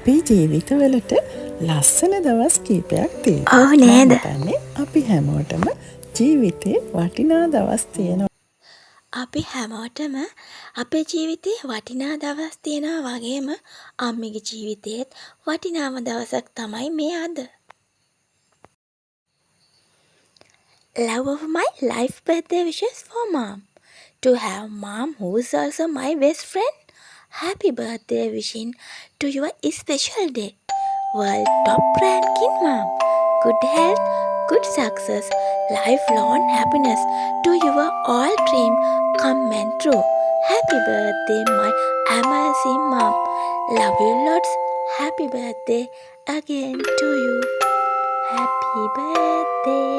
අපේ ජීවිතවලට ලස්සන දවස් කීපයක් තියෙනවා. ඔව් නේද? මම හිතන්නේ අපි හැමෝටම ජීවිතේ වටිනා දවස් තියෙනවා. අපි හැමෝටම අපේ ජීවිතේ වටිනා දවස් තියෙනවා වගේම අම්මිගේ ජීවිතේත් වටිනාම දවසක් තමයි මේ අද. Love of my life birthday wishes for mom. To have mom who is also my best friend. Happy birthday wishing to your special day. World top ranking mom. Good health, good success, lifelong happiness to your all dream come and true. Happy birthday my amazing mom. Love you lots. Happy birthday again to you. Happy birthday.